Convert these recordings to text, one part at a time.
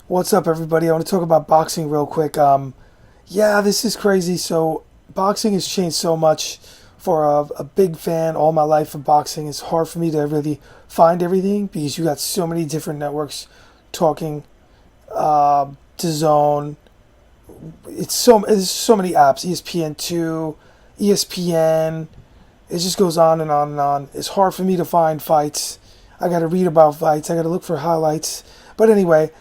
What's up, everybody? I want to talk about boxing real quick. Yeah, this is crazy. So, boxing has changed so much. For a big fan all my life of boxing, it's hard for me to really find everything because you got so many different networks talking. To Zone, it's so many apps. ESPN2, ESPN. It just goes on and on and on. It's hard for me to find fights. I got to read about fights. I got to look for highlights. But anyway,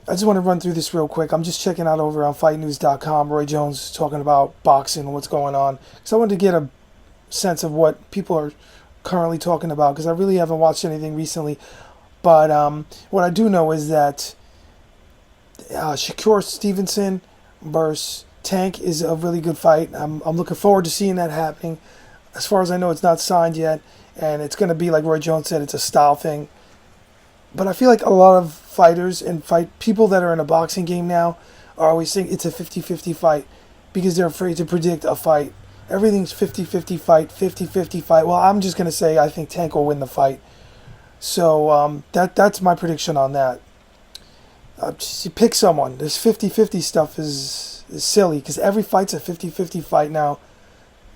I just want to run through this real quick. I'm just checking out over on fightnews.com. Roy Jones is talking about boxing and what's going on. So I wanted to get a sense of what people are currently talking about because I really haven't watched anything recently. But what I do know is that Shakur Stevenson versus Tank is a really good fight. I'm looking forward to seeing that happening. As far as I know, it's not signed yet, and it's going to be like Roy Jones said, it's a style thing. But I feel like a lot of fighters and people that are in a boxing game now are always saying it's a 50-50 fight because they're afraid to predict a fight. Everything's 50-50 fight, 50-50 fight. Well, I'm just going to say I think Tank will win the fight. So that's my prediction on that. Just you pick someone. This 50-50 stuff is silly because every fight's a 50-50 fight now.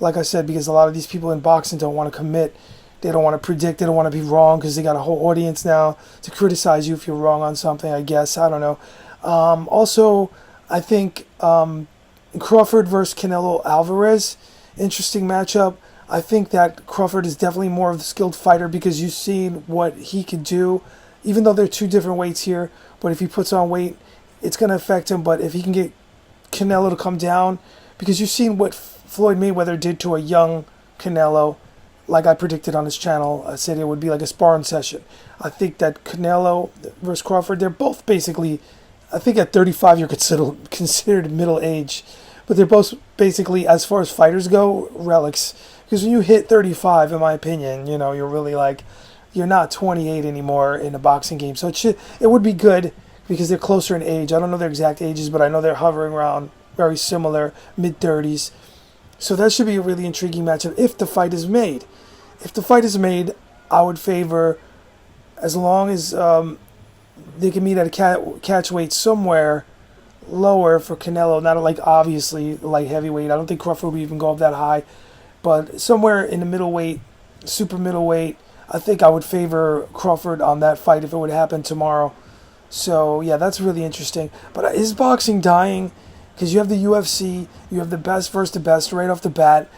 Like I said, because a lot of these people in boxing don't want to commit. They don't want to predict. They don't want to be wrong because they got a whole audience now to criticize you if you're wrong on something, I guess. I don't know. Also, I think Crawford versus Canelo Alvarez, interesting matchup. I think that Crawford is definitely more of the skilled fighter because you've seen what he can do, even though they're two different weights here. But if he puts on weight, it's going to affect him. But if he can get Canelo to come down, because you've seen what Floyd Mayweather did to a young Canelo, like I predicted on his channel, I said it would be like a sparring session. I think that Canelo versus Crawford, they're both basically, I think at 35 you're considered middle age. But they're both basically, as far as fighters go, relics. Because when you hit 35, in my opinion, you're really like, you're not 28 anymore in a boxing game. So it would be good because they're closer in age. I don't know their exact ages, but I know they're hovering around very similar, mid-30s. So that should be a really intriguing matchup if the fight is made. If the fight is made, I would favor, as long as they can meet at a catch weight somewhere lower for Canelo, not like obviously light heavyweight. I don't think Crawford would even go up that high, but somewhere in the middleweight, super middleweight, I think I would favor Crawford on that fight if it would happen tomorrow. So yeah, that's really interesting. But is boxing dying? Because you have the UFC, you have the best versus the best right off the bat.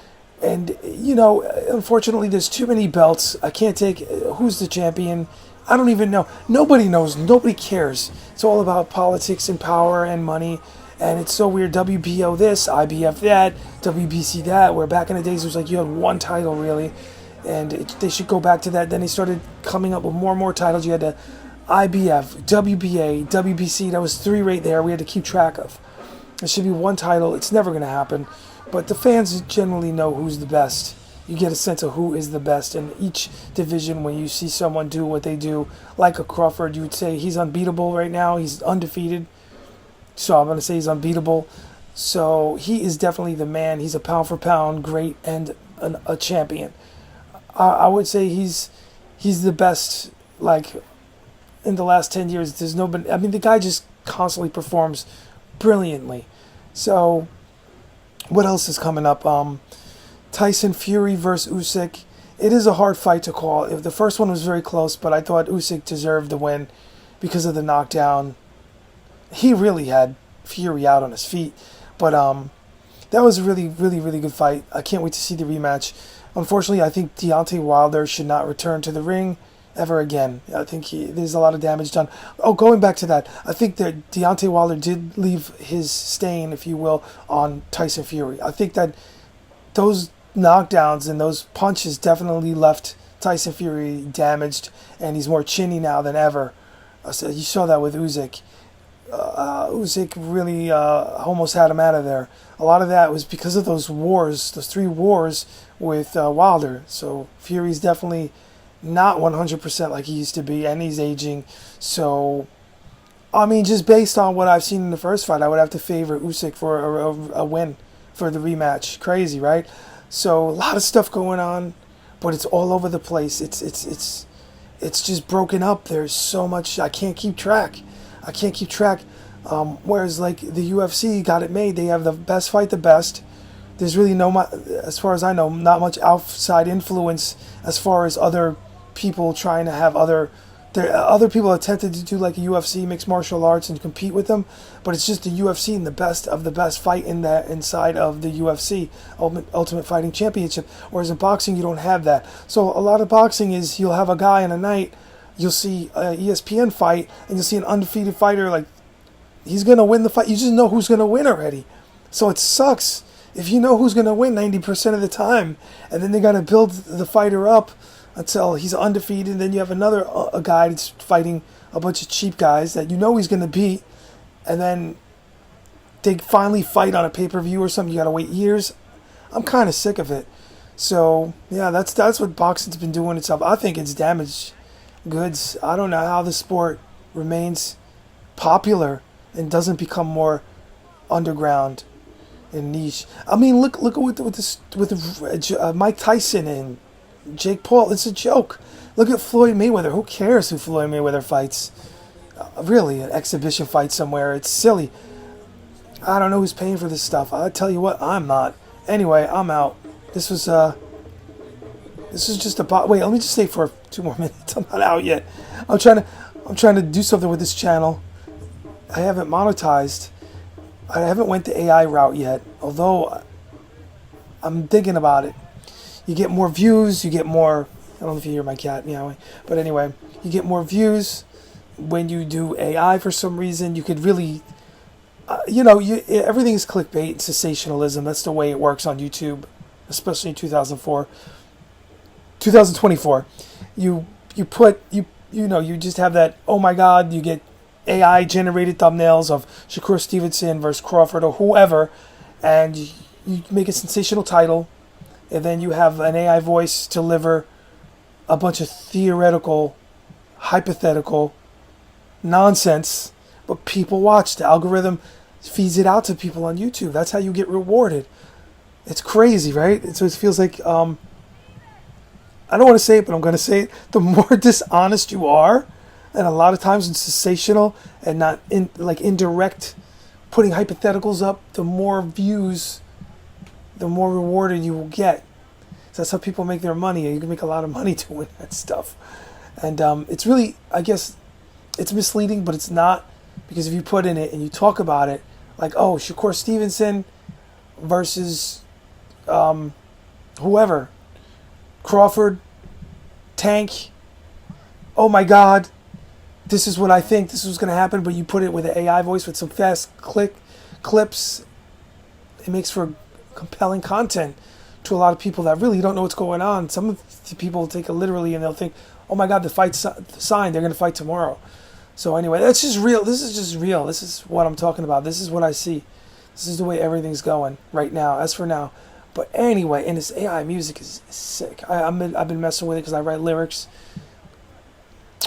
And, unfortunately, there's too many belts. I can't take who's the champion. I don't even know. Nobody knows. Nobody cares. It's all about politics and power and money. And it's so weird. WBO this, IBF that, WBC that, where back in the days it was like you had one title, really. And they should go back to that. Then they started coming up with more and more titles. You had the IBF, WBA, WBC. That was three right there we had to keep track of. There should be one title. It's never going to happen. But the fans generally know who's the best. You get a sense of who is the best in each division when you see someone do what they do. Like a Crawford, you would say he's unbeatable right now. He's undefeated. So I'm going to say he's unbeatable. So he is definitely the man. He's a pound for pound great and a champion. I would say he's the best, like, in the last 10 years. There's nobody. I mean, the guy just constantly performs brilliantly. So what else is coming up? Tyson Fury versus Usyk. It is a hard fight to call. The first one was very close, but I thought Usyk deserved the win because of the knockdown. He really had Fury out on his feet. But that was a really, really, really good fight. I can't wait to see the rematch. Unfortunately, I think Deontay Wilder should not return to the ring ever again. I think there's a lot of damage done. Oh, going back to that, I think that Deontay Wilder did leave his stain, if you will, on Tyson Fury. I think that those knockdowns and those punches definitely left Tyson Fury damaged, and he's more chinny now than ever. So you saw that with Usyk. Usyk really almost had him out of there. A lot of that was because of those wars, those three wars with Wilder. So Fury's definitely not 100% like he used to be, and he's aging. So, I mean, just based on what I've seen in the first fight, I would have to favor Usyk for a win for the rematch. Crazy, right? So, a lot of stuff going on, but it's all over the place. It's just broken up. There's so much I can't keep track. I can't keep track. Whereas like the UFC got it made. They have the best fight, the best. There's really as far as I know, not much outside influence as far as other people trying to have other people attempted to do like a UFC mixed martial arts and compete with them, but it's just the UFC and the best of the best fight inside of the UFC Ultimate Fighting Championship. Whereas in boxing, you don't have that. So a lot of boxing is you'll have a guy in a night, you'll see an ESPN fight, and you'll see an undefeated fighter like he's gonna win the fight. You just know who's gonna win already, so it sucks if you know who's gonna win 90% of the time, and then they gotta build the fighter up until he's undefeated. And then you have a guy that's fighting a bunch of cheap guys that you know he's going to beat, and then they finally fight on a pay-per-view or something. You got to wait years. I'm kind of sick of it. So yeah, that's what boxing's been doing itself. I think it's damaged goods. I don't know how the sport remains popular and doesn't become more underground and niche. I mean, look with Mike Tyson and Jake Paul. It's a joke. Look at Floyd Mayweather. Who cares who Floyd Mayweather fights? Really, an exhibition fight somewhere. It's silly. I don't know who's paying for this stuff. I tell you what, I'm not. Anyway, I'm out. This was just a wait. Let me just stay for 2 more minutes. I'm not out yet. I'm trying to do something with this channel. I haven't monetized. I haven't went the AI route yet. Although I'm thinking about it. You get more views, you get more, I don't know if you hear my cat meowing, but anyway, you get more views when you do AI for some reason. You could really, everything is clickbait and sensationalism. That's the way it works on YouTube, especially in 2024. You just have that, oh my God, you get AI generated thumbnails of Shakur Stevenson versus Crawford or whoever, and you make a sensational title. And then you have an AI voice deliver a bunch of theoretical, hypothetical nonsense, but people watch. The algorithm feeds it out to people on YouTube. That's how you get rewarded. It's crazy, right? And so it feels like, I don't want to say it, but I'm going to say it. The more dishonest you are, and a lot of times it's sensational and not indirect, putting hypotheticals up, the more views, the more rewarded you will get. So that's how people make their money. You can make a lot of money doing that stuff. And it's really, I guess, it's misleading, but it's not. Because if you put in it and you talk about it, like, oh, Shakur Stevenson versus whoever, Crawford, Tank, oh my God, this is what I think, this is going to happen, but you put it with an AI voice with some fast clips, it makes for compelling content to a lot of people that really don't know what's going on. Some of the people take it literally and they'll think, oh my God, the fight's signed, they're going to fight tomorrow. So anyway, that's just real. This is just real. This is what I'm talking about. This is what I see. This is the way everything's going right now, as for now. But anyway, and this AI music is sick. I've been messing with it because I write lyrics.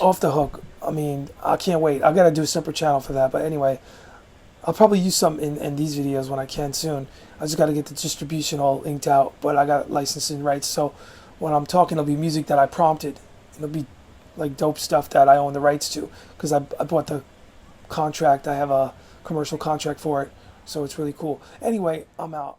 Off the hook. I mean, I can't wait. I've got to do a separate channel for that. But anyway, I'll probably use some in these videos when I can soon. I just got to get the distribution all inked out, but I got licensing rights. So when I'm talking, it'll be music that I prompted. It'll be like dope stuff that I own the rights to because I bought the contract. I have a commercial contract for it. So it's really cool. Anyway, I'm out.